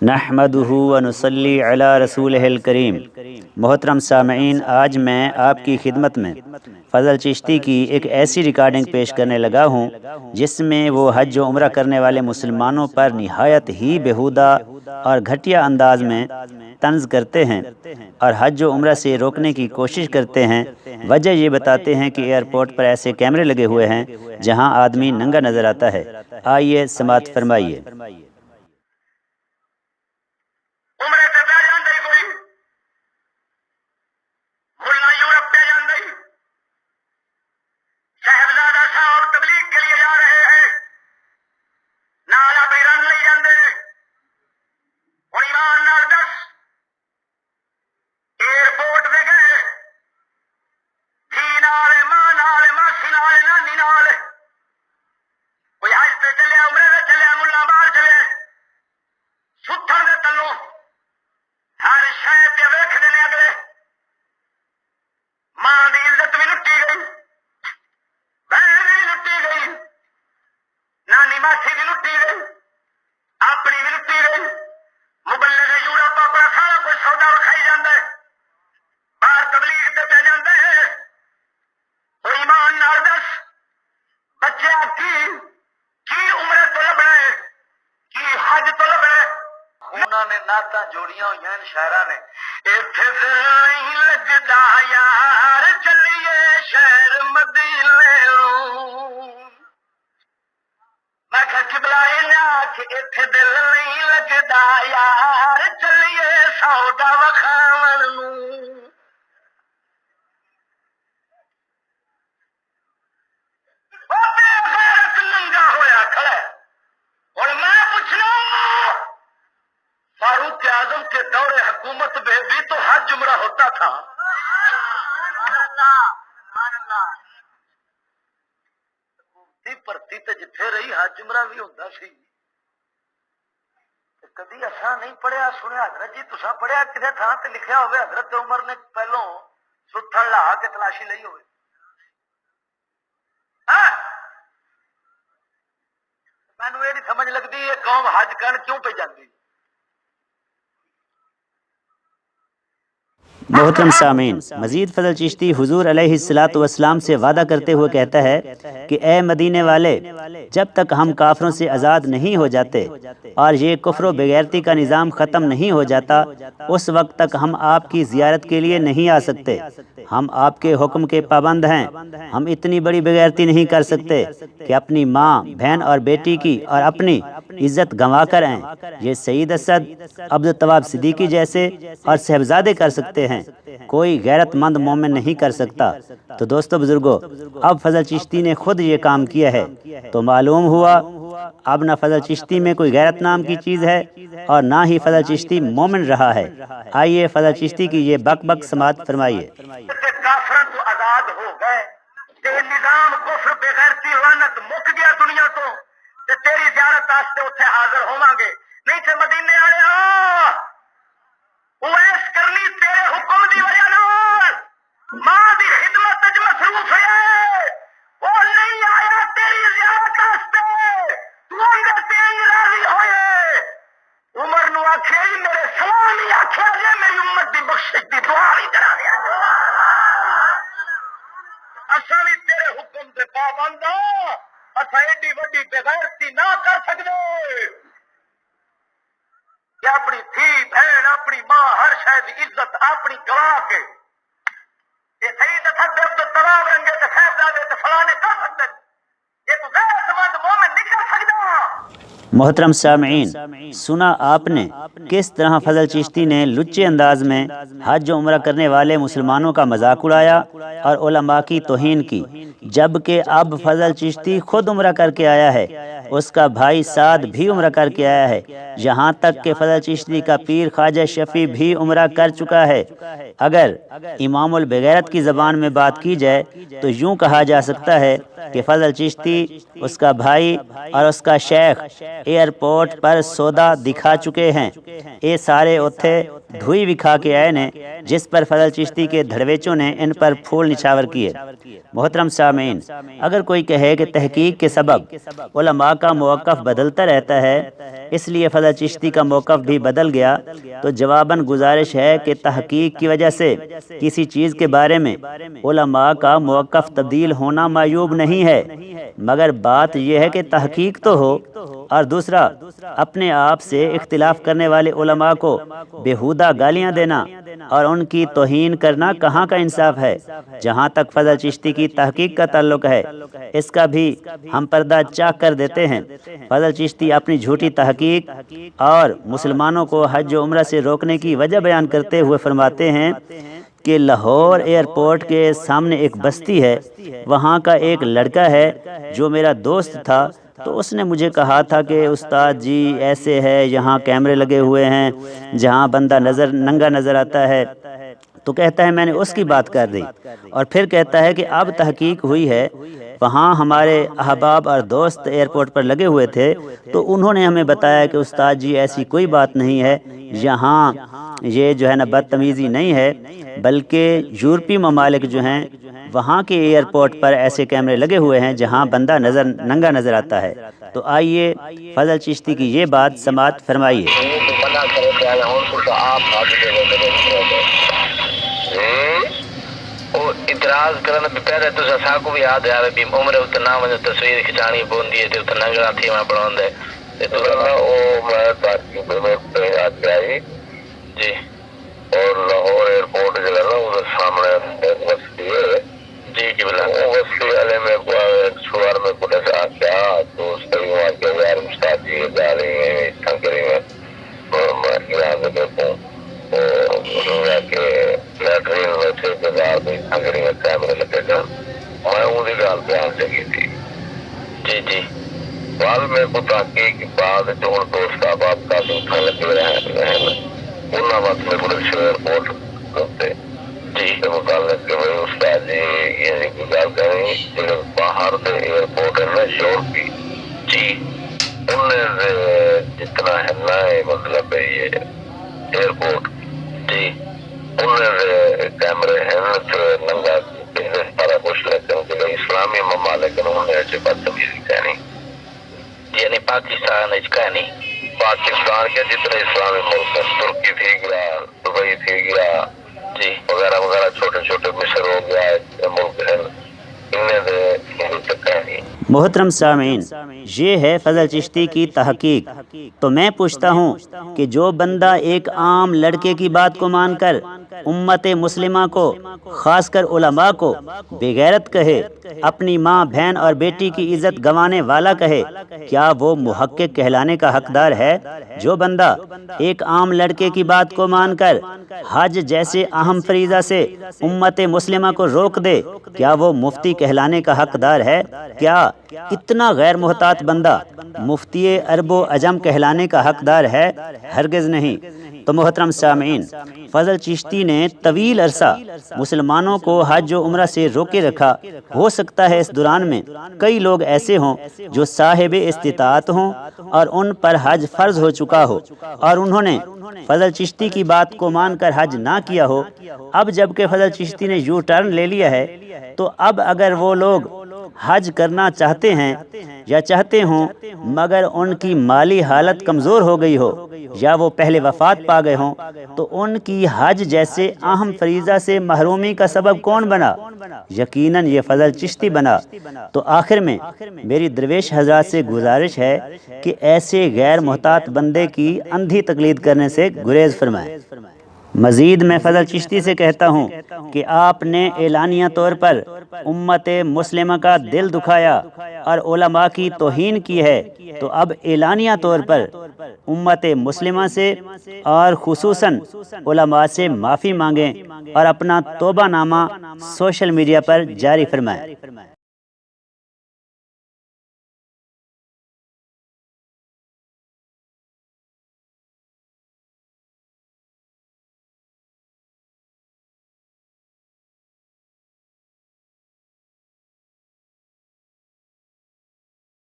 نحمدہ ونصلی علی رسولہ الکریم۔ محترم سامعین، آج میں آپ کی خدمت میں فضل چشتی کی ایک ایسی ریکارڈنگ پیش کرنے لگا ہوں جس میں وہ حج و عمرہ کرنے والے مسلمانوں پر نہایت ہی بیہودہ اور گھٹیا انداز میں طنز کرتے ہیں اور حج و عمرہ سے روکنے کی کوشش کرتے ہیں۔ وجہ یہ بتاتے ہیں کہ ایئرپورٹ پر ایسے کیمرے لگے ہوئے ہیں جہاں آدمی ننگا نظر آتا ہے۔ آئیے سماعت فرمائیے۔ نعتاں جوڑیاں ہوئی ہیں شاعراں نے، ایتھے دل نہیں لگدا یار چلیے شہر مدینے میں کہ قبلہ آکھ ایتھے دل نہیں لگدا یار چلیے سودا وکھاون ننگا ہویا کھڑا ہے۔ اور میں پوچھنا فاروق اعظم کے دور حکومت میں بھی تو حج عمرہ ہوتا تھا۔ بھرتی تے جتھے رہی حج عمرہ بھی ہوتا سی۔ کدی اساں نہیں پڑھیا سنیا حضرت جی تساں پڑھیا کدھے تھان تے لکھیا ہوئے حضرت عمر نے پہلو ستھن لا کے تلاشی لئی ہوئے؟ مینوں یہ نہیں سمجھ لگتی یہ قوم حج کرن کیوں پہ جاندی؟ محترم سامعین، مزید فضل چشتی حضور علیہ الصلوۃ والسلام سے وعدہ کرتے ہوئے کہتا ہے کہ اے مدینے والے، جب تک ہم کافروں سے آزاد نہیں ہو جاتے اور یہ کفر و بغیرتی کا نظام ختم نہیں ہو جاتا، اس وقت تک ہم آپ کی زیارت کے لیے نہیں آ سکتے۔ ہم آپ کے حکم کے پابند ہیں۔ ہم اتنی بڑی بغیرتی نہیں کر سکتے کہ اپنی ماں، بہن اور بیٹی کی اور اپنی عزت گنوا کر آئیں۔ یہ سید اسد، عبدالتواب صدیقی جیسے اور صاحبزادے کر سکتے ہیں، کوئی غیرت مند مومن نہیں کر سکتا۔ تو دوستو بزرگو، اب فضل چشتی نے خود یہ کام کیا ہے تو معلوم ہوا اب نہ فضل چشتی میں کوئی غیرت نام کی چیز ہے اور نہ ہی فضل چشتی مومن رہا ہے۔ آئیے فضل چشتی کی یہ بک بک سماعت فرمائیے۔ کافروں تو آزاد ہو گئے تے نظام کفر بغیرتی لعنت مک گیا دنیا تو تے تیری زیارت واسطے اوتھے حاضر ہوواں گے، نہیں تے مدینے والے اویس کرنی تیرے حکم دی وجہ نال ماں دی خدمت وچ مصروف ہے، وہ نہیں آیا تیری زیارت واسطے، تو اندر تین راضی ہوئے۔ عمر نو آکھے میرے سلام ہی آکھیا جے میری امت دی بخشش دی دعا نہیں کرا دیا جے۔ اساں بھی تیرے حکم دے پابند ہاں، اساں ایڈی وڈی بغیرتی نہ کر سکدے کہ اپنی تھی بہن اپنی ماں ہر شاید عزت اپنی گوا کے یہ صحیح تصدیق عبدالتواب رنگے تے صاحبزادے تے فلانے کر سکتے، یہ تو غیرت مند مومن نہیں کر سکتا۔ محترم سامعین، سنا آپ نے کس طرح فضل چشتی نے لچے انداز میں حج و عمرہ کرنے والے مسلمانوں کا مذاق اڑایا اور علماء کی توہین کی، جبکہ اب فضل چشتی خود عمرہ کر کے آیا ہے، اس کا بھائی سعد بھی عمرہ کر کے آیا ہے، یہاں تک کہ فضل چشتی کا پیر خواجہ شفیع بھی عمرہ کر چکا ہے۔ اگر امام البغیرت کی زبان میں بات کی جائے تو یوں کہا جا سکتا ہے کہ فضل چشتی، اس کا بھائی اور اس کا شیخ ایئرپورٹ پر سودا دکھا چکے ہیں۔ اے سارے اتھے دھوئی بھی کھا کے آئے نے جس پر فضل چشتی کے دھڑویچوں نے ان پر پھول نچھاور کیے۔ محترم سامعین، اگر کوئی کہے کہ تحقیق کے سبب علماء کا موقف بدلتا رہتا ہے، اس لیے فضل چشتی کا موقف بھی بدل گیا، تو جواباً گزارش ہے کہ تحقیق کی وجہ سے کسی چیز کے بارے میں علماء کا موقف تبدیل ہونا معیوب نہیں ہے، مگر بات یہ ہے کہ تحقیق تو ہو، اور دوسرا اپنے آپ سے اختلاف کرنے والے علماء کو بےہودہ گالیاں دینا اور ان کی توہین کرنا کہاں کا انصاف ہے۔ جہاں تک فضل چشتی کی تحقیق کا تعلق ہے، اس کا بھی ہم پردہ چاک کر دیتے ہیں۔ فضل چشتی اپنی جھوٹی تحقیق اور مسلمانوں کو حج و عمرہ سے روکنے کی وجہ بیان کرتے ہوئے فرماتے ہیں کہ لاہور ایئرپورٹ کے سامنے ایک بستی ہے، وہاں کا ایک لڑکا ہے جو میرا دوست تھا، تو اس نے مجھے کہا تھا کہ استاد جی ایسے ہے، یہاں کیمرے لگے ہوئے ہیں جہاں بندہ ننگا نظر آتا ہے، تو کہتا ہے میں نے اس کی بات کر دی، اور پھر کہتا ہے کہ اب تحقیق ہوئی ہے، وہاں ہمارے احباب اور دوست ایئرپورٹ پر لگے ہوئے تھے، تو انہوں نے ہمیں بتایا کہ استاد جی ایسی کوئی بات نہیں ہے، یہاں یہ جو ہے نا بدتمیزی نہیں ہے، بلکہ یورپی ممالک جو ہیں وہاں کے ایئرپورٹ پر ایسے کیمرے لگے ہوئے ہیں جہاں بندہ ننگا نظر آتا ہے۔ تو آئیے فضل چشتی کی یہ بات سماعت فرمائیے۔ اعتراض کرنا بھی پہلے تو اساں کو بھی یاد ہے بھی عمر اتنا وجہ تصویر کھچانی پوندی ہے تے اتنا ننگا تھی میں بناوندا ہے تے تو او میں تاکہ میں یاد آئی جی، اور لاہور ایئرپورٹ جو ہے نا اس سامنے بستی ہے جی کہ بلا بستی والے میں سوار میں پولیس آ کیا تو اس طرح ہوا کہ یار استاد جی جا رہے ہیں تنگری میں میں دیکھوں کہ لیٹرین میں سے بازار میں تنگری میں کیمرے لگے گا، میں ان کی گال بیان چکی تھی جی جی، بعد میں کو تحقیق کے بعد جو دوست احباب کا بھی اتنا لگے رہے ہیں انہوں وقت میں پولیس ایئرپورٹ کرتے جی متعلق کہ بھائی استاد جی یہ گزار کریں جو باہر سے ایئرپورٹ ہے نا یورپی جی، انہیں جتنا ہے نا مطلب یہ ایئرپورٹ جی، انہیں کیمرے ہیں ننگا سارا کچھ، لیکن جو اسلامی ممالک انہوں نے ایسے بدتمیزی کہنی یعنی پاکستان کہنی پاکستان کے جتنے اسلامی ملک ہیں، ترکی تھی گیا، دبئی تھی گیا جی وغیرہ وغیرہ، چھوٹے چھوٹے مصر ہو گیا ملک ہیں، انہیں تک کہنی۔ محترم سامعین، یہ ہے فضل چشتی کی تحقیق۔ تو میں پوچھتا ہوں کہ جو بندہ ایک عام لڑکے کی بات کو مان کر امت مسلمہ کو، خاص کر علماء کو بے غیرت کہے، اپنی ماں بہن اور بیٹی کی عزت گنوانے والا کہے، کیا وہ محقق کہلانے کا حقدار ہے؟ جو بندہ ایک عام لڑکے کی بات کو مان کر حج جیسے اہم فریضہ سے امت مسلمہ کو روک دے، کیا وہ مفتی کہلانے کا حقدار ہے؟ کیا اتنا غیر محتاط بندہ مفتی عرب و عجم کہلانے کا حقدار ہے؟ ہرگز نہیں۔ تو محترم سامعین، فضل چشتی نے طویل عرصہ مسلمانوں کو حج و عمرہ سے روکے رکھا۔ ہو سکتا ہے اس دوران میں کئی لوگ ایسے ہوں جو صاحب استطاعت ہوں اور ان پر حج فرض ہو چکا ہو، اور انہوں نے فضل چشتی کی بات کو مان کر حج نہ کیا ہو۔ اب جب کہ فضل چشتی نے یو ٹرن لے لیا ہے، تو اب اگر وہ لوگ حج کرنا چاہتے ہیں یا چاہتے ہوں مگر ان کی مالی حالت کمزور ہو گئی ہو یا وہ پہلے وفات پا گئے ہوں، تو ان کی حج جیسے اہم فریضہ سے محرومی کا سبب کون بنا؟ یقیناً یہ فضل چشتی بنا۔ تو آخر میں میری درویش حضرات سے گزارش ہے کہ ایسے غیر محتاط بندے کی اندھی تقلید کرنے سے گریز فرمائیں۔ مزید میں فضل چشتی سے کہتا ہوں کہ آپ نے اعلانیہ طور پر امت مسلمہ کا دل دکھایا اور علماء کی توہین کی ہے، تو اب اعلانیہ طور پر امت مسلمہ سے اور خصوصاً علماء سے معافی مانگیں اور اپنا توبہ نامہ سوشل میڈیا پر جاری فرمائیں۔